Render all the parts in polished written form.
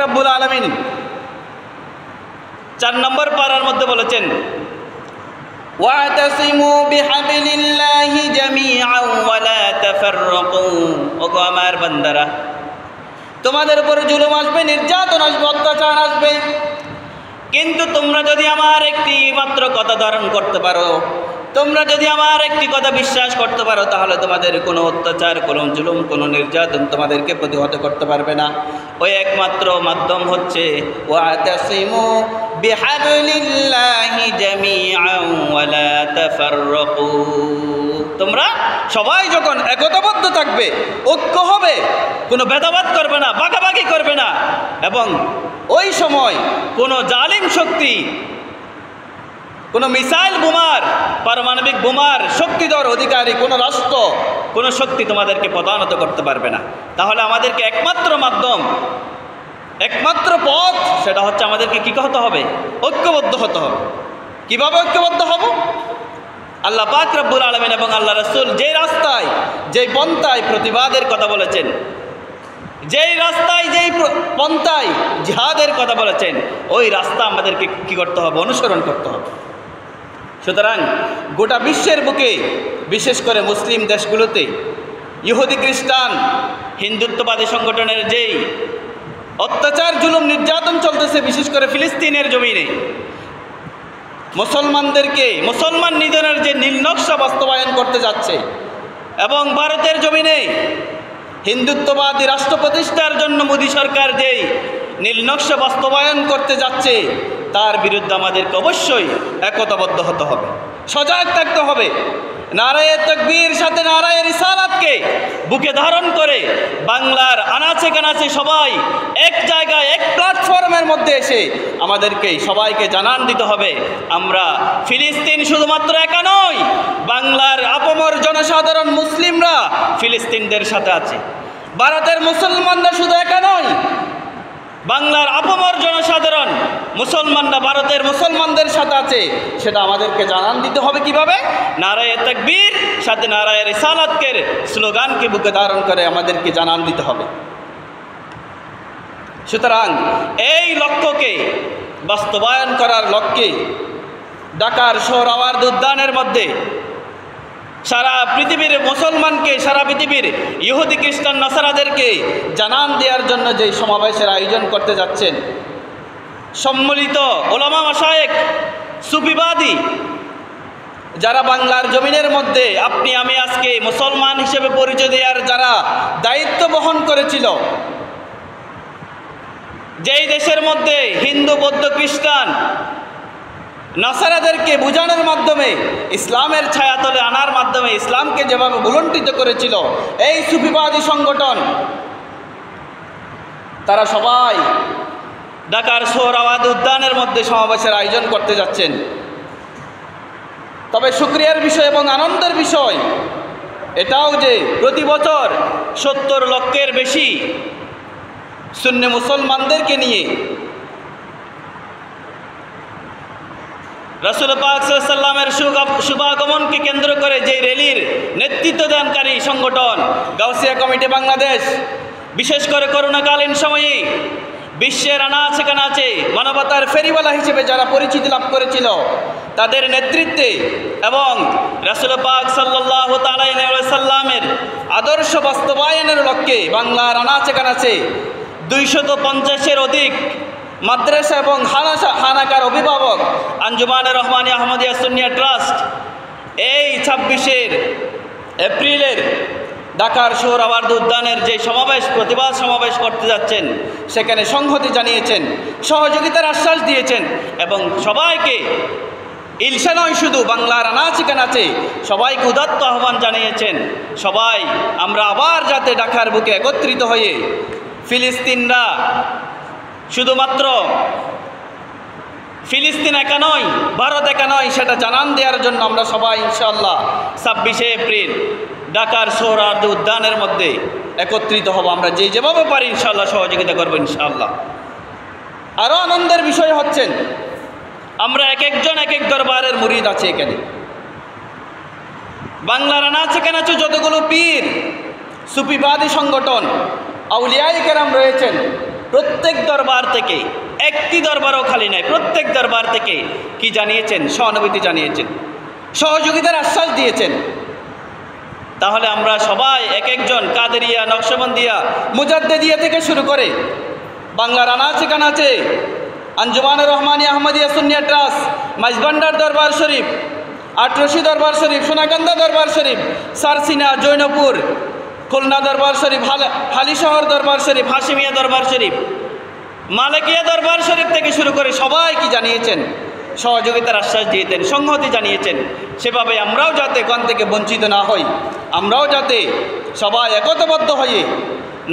রব্বুল আলামিন 4 নম্বর পারার মধ্যে বলেছেন, ওয়াতাসিমু বিহাবলিল্লাহি জামিআন ওয়া লা তাফাররাকু। ওগো আমার বান্দারা, তোমাদের উপর জুলুম আসবে, নির্যাতন আসবে, অত্যাচার আসবে, কিন্তু তোমরা যদি আমার একটি মাত্র কথা ধারণ করতে পারো, তোমরা যদি আমার একটি কথা বিশ্বাস করতে পারো, তাহলে তোমাদের কোনো অত্যাচার, কোনো জুলুম, কোনো নির্যাতন তোমাদেরকে প্রতিহত করতে পারবে না। ওই একমাত্র মাধ্যম হচ্ছে ওয়াতাসিমু বিহাবলিল্লাহি জামিআন ওয়া লা তাফাররাকু। তোমরা সবাই যখন একতাবদ্ধ থাকবে, ঐক্য হবে, কোনো ভেদাভেদ করবে না, ভাগাভাগি করবে না, এবং ওই সময় কোনো জালিম শক্তি, কোনো মিসাইল বোমার, পারমাণবিক বোমার শক্তিধর অধিকারী কোনো রাষ্ট্র, কোনো শক্তি তোমাদেরকে পদানত করতে পারবে না। তাহলে আমাদেরকে একমাত্র মাধ্যম, একমাত্র পথ, সেটা হচ্ছে আমাদেরকে কী হতে হবে? ঐক্যবদ্ধ হতে হবে। কীভাবে ঐক্যবদ্ধ হব? আল্লাহ পাক রব্বুল আলামিন এবং আল্লাহ রাসূল যেই রাস্তায়, যেই পন্থায় প্রতিবাদের কথা বলেছেন, যেই রাস্তায়, যেই পন্থায় জিহাদের কথা বলেছেন, ওই রাস্তা আমাদেরকে কী করতে হবে? অনুসরণ করতে হবে। সুতরাং গোটা বিশ্বের বুকে, বিশেষ করে মুসলিম দেশগুলোতে ইহুদি, খ্রিস্টান, হিন্দুত্ববাদী সংগঠনের যেই অত্যাচার, জুলুম, নির্যাতন চলতেছে, বিশেষ করে ফিলিস্তিনের জমিনে মুসলমানদেরকে, মুসলমান নিধনের যে নীলনকশা বাস্তবায়ন করতে যাচ্ছে, এবং ভারতের জমিনে হিন্দুত্ববাদী রাষ্ট্র প্রতিষ্ঠার জন্য মোদী সরকার যেই নীলনকশা বাস্তবায়ন করতে যাচ্ছে, তার বিরুদ্ধে আমাদেরকে অবশ্যই একতাবদ্ধ হতে হবে, সজাগ থাকতে হবে। নারায়ে তাকবীর সাথে নারায়ে রিসালাতকে বুকে ধারণ করে বাংলার আনাচে কানাচে সবাই এক জায়গায়, এক প্ল্যাটফর্মের মধ্যে এসে আমাদেরকে সবাইকে জানান দিতে হবে, আমরা ফিলিস্তিন শুধুমাত্র একা নই, বাংলার আপামর জনসাধারণ মুসলিমরা ফিলিস্তিনদের সাথে আছে। ভারতের মুসলমানরা শুধু একা নয়, বাংলার আপামর জনসাধারণ মুসলমানরা ভারতের মুসলমানদের সাথে আছে। সেটা আমাদেরকে জানান দিতে হবে কিভাবে? নারায়ে তাকবীর সাথে নারায়ে রিসালাতকে স্লোগানকে বুকে ধারণ করে আমাদেরকে জানান দিতে হবে। সুতরাং এই লক্ষ্যকে বাস্তবায়ন করার লক্ষ্যে ঢাকার সোহরাওয়ার্দী উদ্যানের মধ্যে সারা পৃথিবীর মুসলমানকে, সারা পৃথিবীর ইহুদি, খ্রিস্টান, নাসারাদেরকে জানান দেওয়ার জন্য যে সমাবেশের আয়োজন করতে যাচ্ছেন, সম্মিলিত ওলামা মাশায়েখ, সুফিবাদী যারা বাংলার জমিনের মধ্যে আপনি আমি আজকে মুসলমান হিসেবে পরিচয় দেওয়ার যারা দায়িত্ব বহন করেছিল, যেই দেশের মধ্যে হিন্দু, বৌদ্ধ, খ্রিস্টান, নাসারাদেরকে বোঝানোর মাধ্যমে, ইসলামের ছায়াতলে আনার মাধ্যমে ইসলামকে যেভাবে ভুলণ্ঠিত করেছিল এই সুফিবাদী সংগঠন, তারা সবাই ঢাকার সোহরাওয়ার্দী উদ্যানের মধ্যে সমাবেশের আয়োজন করতে যাচ্ছেন। তবে শুকরিয়ার বিষয় এবং আনন্দের বিষয় এটাও যে প্রতি বছর 70 লক্ষের বেশি সুন্নি মুসলমানদেরকে নিয়ে রাসূল পাক সাল্লাল্লাহু আলাইহি ওয়াসাল্লামের শুভাগমনকে কেন্দ্র করে যে র্যালির নেতৃত্ব দানকারী সংগঠন গাউসিয়া কমিটি বাংলাদেশ, বিশেষ করে করোনাকালীন সময়ে বিশ্বের আনাচে কানাচে মানবতার ফেরিওয়ালা হিসেবে যারা পরিচিতি লাভ করেছিল, তাদের নেতৃত্বে এবং রাসূল পাক সাল্লাল্লাহু আলাইহি ওয়াসাল্লামের আদর্শ বাস্তবায়নের লক্ষ্যে বাংলার আনাচে কানাচে 250-এর অধিক মাদ্রাসা এবং হানাকার অভিভাবক আঞ্জুমানে রহমানিয়া আহমদিয়া সুন্নিয়া ট্রাস্ট এই 26 এপ্রিলের ঢাকার সোহরাওয়ার্দী উদ্যানের যে সমাবেশ, প্রতিবাদ সমাবেশ করতে যাচ্ছেন, সেখানে সংহতি জানিয়েছেন, সহযোগিতার আশ্বাস দিয়েছেন এবং সবাইকে, ইলশা নয় শুধু বাংলার আনাচে কানাচে সবাইকে উদাত্ত আহ্বান জানিয়েছেন, সবাই আমরা আবার যাতে ঢাকার বুকে একত্রিত হয়ে ফিলিস্তিনরা শুধুমাত্র ফিলিস্তিন একা নয়, ভারত একা নয়, সেটা জানান দেওয়ার জন্য আমরা সবাই ইনশাআল্লাহ 26 এপ্রিল ঢাকার সোহরাওয়ার্দী উদ্যানের মধ্যে একত্রিত হব। আমরা যেভাবে পারি ইনশাআল্লাহ সহযোগিতা করব ইনশাআল্লাহ। আরও আনন্দের বিষয় হচ্ছেন, আমরা এক একজন এক এক দরবারের মুরিদ আছে এখানে। বাংলার আনাচে কানাচে যতগুলো পীর, সুফিবাদী সংগঠন, আউলিয়ায়ে কেরাম রয়েছেন, প্রত্যেক দরবার থেকে, একটি দরবারও খালি নাই, প্রত্যেক দরবার থেকে কি জানিয়েছেন? সহানুভূতি জানিয়েছেন, সহযোগিতার আশ্বাস দিয়েছেন। তাহলে আমরা সবাই এক একজন কাদেরিয়া, নকশবন্দিয়া, মুজাদ্দেদিয়া থেকে শুরু করে বাংলার আনাচে কানাচে আঞ্জুমানে রহমানিয়া আহমদিয়া সুন্নিয়া ট্রাস্ট, মাইজভান্ডার দরবার শরীফ, আটরশি দরবার শরীফ, সোনাকান্দা দরবার শরীফ, সারসিনা, জৈনপুর, খুলনা দরবার শরীফ, হালিশহর দরবার শরীফ, হাশিমিয়া দরবার শরীফ, মালিকিয়া দরবার শরীফ থেকে শুরু করে সবাই কি জানিয়েছেন? সহযোগিতার আশ্বাস দিয়েছেন, সংহতি জানিয়েছেন। সেভাবে আমরাও যাতে কোন থেকে বঞ্চিত না হই, আমরাও যাতে সবাই একতাবদ্ধ হয়ে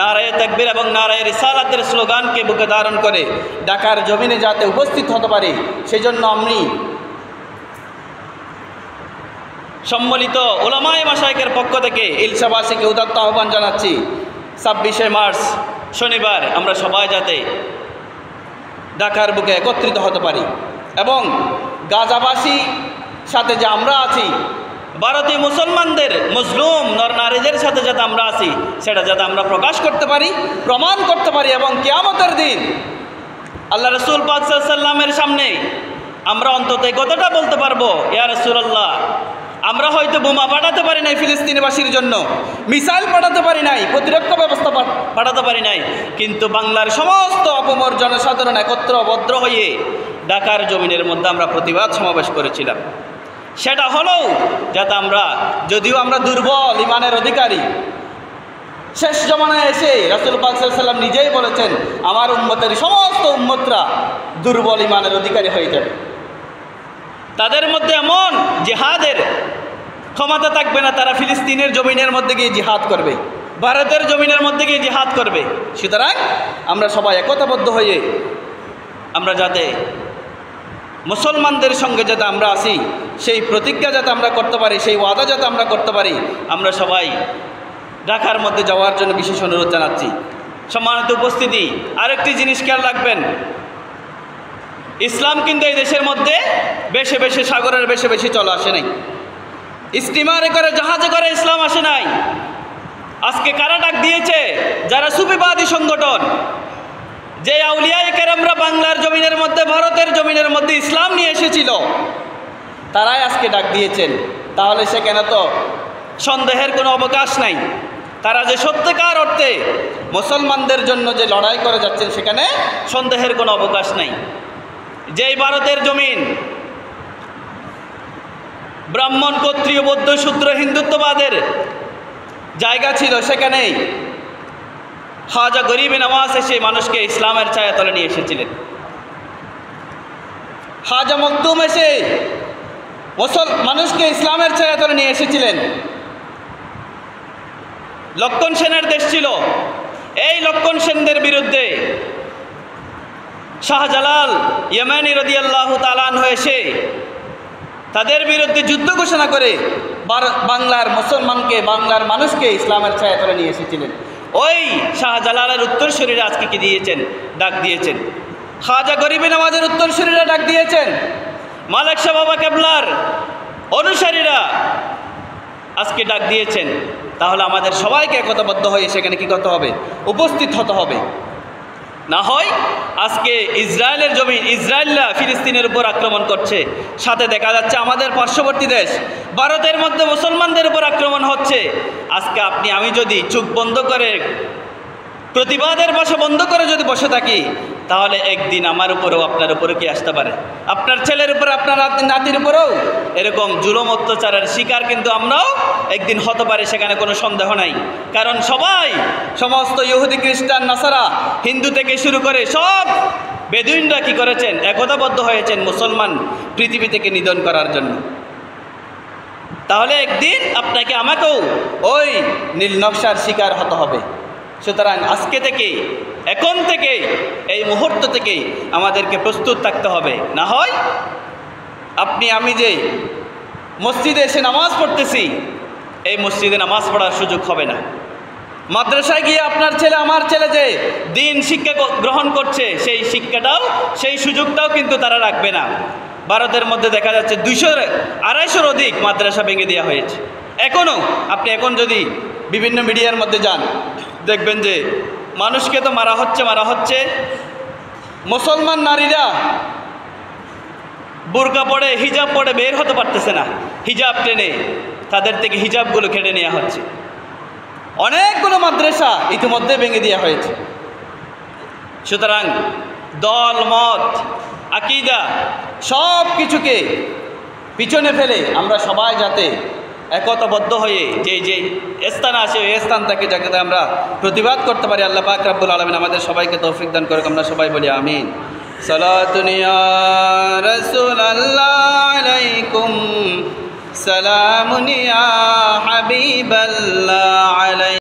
নারায়ে তাকবীর এবং নারায়ে রিসালাতের স্লোগানকে বুকে ধারণ করে ঢাকার জমিনে যাতে উপস্থিত হতে পারে, সেজন্য আমি সম্মিলিত উলামায়ে মাশায়েখের পক্ষ থেকে ইলসাবাসীকে উদাত্ত আহ্বান জানাচ্ছি। 26শে মার্চ শনিবার আমরা সবাই যাতে ঢাকার বুকে একত্রিত হতে পারি এবং গাজাবাসী সাথে যে আমরা আছি, ভারতীয় মুসলমানদের মজলুম নরনারীদের সাথে যাতে আমরা আছি, সেটা যাতে আমরা প্রকাশ করতে পারি, প্রমাণ করতে পারি এবং কিয়ামতের দিন আল্লাহ রসুল পাক সাল্লাল্লাহু আলাইহি ওয়াসাল্লামের সামনে আমরা অন্তত কতটা বলতে পারবো, ইয়া রাসূলুল্লাহ, আমরা হয়তো বোমা পাঠাতে পারি নাই ফিলিস্তিনবাসীর জন্য, মিসাইল পাঠাতে পারি নাই, প্রতিরক্ষা ব্যবস্থা পাঠাতে পারি নাই, কিন্তু বাংলার সমস্ত অপমর জনসাধারণ একত্রবদ্ধ হয়ে ঢাকার জমিনের মধ্যে আমরা প্রতিবাদ সমাবেশ করেছিলাম। সেটা হলেও যাতে আমরা, যদিও আমরা দুর্বল ইমানের অধিকারী, শেষ জমানায় এসে রাসূল পাক সাল্লাল্লাহু আলাইহি ওয়াসাল্লাম নিজেই বলেছেন আমার উম্মতের সমস্ত উম্মতরা দুর্বল ইমানের অধিকারী হয়ে যাবে, তাদের মধ্যে এমন জিহাদের ক্ষমতা থাকবে না, তারা ফিলিস্তিনের জমিনের মধ্যে গিয়ে জিহাদ করবে, ভারতের জমিনের মধ্যে গিয়ে জিহাদ করবে। সুতরাং আমরা সবাই একতাবদ্ধ হয়ে আমরা যাতে মুসলমানদের সঙ্গে যাতে আমরা আসি, সেই প্রতিজ্ঞা যাতে আমরা করতে পারি, সেই ওয়াদা যাতে আমরা করতে পারি, আমরা সবাই ঢাকার মধ্যে যাওয়ার জন্য বিশেষ অনুরোধ জানাচ্ছি। সম্মানিত উপস্থিতি, আরেকটি জিনিস খেয়াল রাখবেন, ইসলাম কিন্তু এই দেশের মধ্যে বেশি বেশি সাগরের বেশি বেশি চলে আসে নাই, স্টিমারে করে জাহাজে করে ইসলাম আসে নাই। আজকে কারা ডাক দিয়েছে? যারা সুফিবাদী সংগঠন, যে আউলিয়ায়ে কেরামরা বাংলার জমিনের মধ্যে, ভারতের জমিনের মধ্যে ইসলাম নিয়ে এসেছিল, তারাই আজকে ডাক দিয়েছেন। তাহলে সেখানে তো সন্দেহের কোনো অবকাশ নাই, তারা যে সত্যিকার অর্থে মুসলমানদের জন্য যে লড়াই করে যাচ্ছেন সেখানে সন্দেহের কোনো অবকাশ নাই। যেই ভারতের জমিন ব্রাহ্মণ, ক্ষত্রিয়, বৌদ্ধ, শূদ্র, হিন্দুত্ববাদের জায়গা ছিল, সেখানেই খাজা গরিবে নওয়াজ এসে মানুষকে ইসলামের ছায়াতলে নিয়ে এসেছিলেন। খাজা মখদুম এসে মানুষকে ইসলামের ছায়াতলে নিয়ে এসেছিলেন। লক্ষণ সেনের দেশ ছিল, এই লক্ষণ সেনদের বিরুদ্ধে শাহজালাল ইয়েমেনি রাদিয়াল্লাহু তাআলা আনহু এসে তাদের বিরুদ্ধে যুদ্ধ ঘোষণা করে বাংলার মুসলমানকে, বাংলার মানুষকে ইসলামের ছায়াতলে নিয়ে এসেছিলেন। ওই শাহজালালের উত্তরসূরিরা আজকে কি দিয়েছেন? ডাক দিয়েছেন। খাজা গরিবে নওয়াজের উত্তরসূরিরা ডাক দিয়েছেন। মালিক শাহ বাবা কেবলার অনুসারীরা আজকে ডাক দিয়েছেন। তাহলে আমাদের সবাইকে একতাবদ্ধ হয়ে সেখানে কি করতে হবে? উপস্থিত হতে হবে। না হয় আজকে ইসরায়েলের জমি, ইসরায়েলরা ফিলিস্তিনের উপর আক্রমণ করছে, সাথে দেখা যাচ্ছে আমাদের পার্শ্ববর্তী দেশ ভারতের মধ্যে মুসলমানদের উপর আক্রমণ হচ্ছে। আজকে আপনি আমি যদি চোখ বন্ধ করে, প্রতিবাদের ভাষা বন্ধ করে যদি বসে থাকি, তাহলে একদিন আমার উপরেও আপনার উপরে কি আসতে পারে, আপনার ছেলের উপরে, আপনার নাতির উপরেও এরকম জুলুম অত্যাচারের শিকার কিন্তু আমরাও একদিন হতে পারি, সেখানে কোনো সন্দেহ নাই। কারণ সবাই, সমস্ত ইহুদি, খ্রিস্টান, নাসারা, হিন্দু থেকে শুরু করে সব বেদুইনরা কি করেছেন? একতাবদ্ধ হয়েছেন মুসলমান পৃথিবী থেকে নিধন করার জন্য। তাহলে একদিন আপনাকে আমাকেও ওই নীল নকশার শিকার হতে হবে। সুতরাং আজকে থেকে, এখন থেকে, এই মুহূর্ত থেকে আমাদেরকে প্রস্তুত থাকতে হবে। না হয় আপনি আমি যে মসজিদে এসে নামাজ পড়তেছি, এই মসজিদে নামাজ পড়ার সুযোগ হবে না। মাদ্রাসায় গিয়ে আপনার ছেলে, আমার ছেলে যে দিন শিক্ষা গ্রহণ করছে, সেই শিক্ষাটাও, সেই সুযোগটাও কিন্তু তারা রাখবে না। ভারতের মধ্যে দেখা যাচ্ছে 200-250 অধিক মাদ্রাসা ভেঙে দেওয়া হয়েছে। এখনও আপনি এখন যদি বিভিন্ন মিডিয়ার মধ্যে যান, দেখবেন যে মানুষকে তো মারা হচ্ছে। মুসলমান নারীরা বোরকা পরে হিজাব পরে বের হতে পারতেছে না, হিজাব টেনে তাদের থেকে হিজাবগুলো কেটে নেওয়া হচ্ছে। অনেকগুলো মাদ্রাসা ইতিমধ্যে ভেঙে দেওয়া হয়েছে। সুতরাং দল মত আকীদা সব কিছুকে পিছনে ফেলে আমরা সবাই যাতে একতাবদ্ধ হয়ে যে স্থান আসে ওই স্থান থেকে যাতে আমরা প্রতিবাদ করতে পারি, আল্লাহ পাক রব্বুল আলামিন আমাদের সবাইকে তৌফিক দান করুক। আমরা সবাই বলি আমিন। সালাতুন ইয়া রাসূলুল্লাহ আলাইকুম, সালামুন ইয়া হাবিবাল্লাহ আলাইকুম।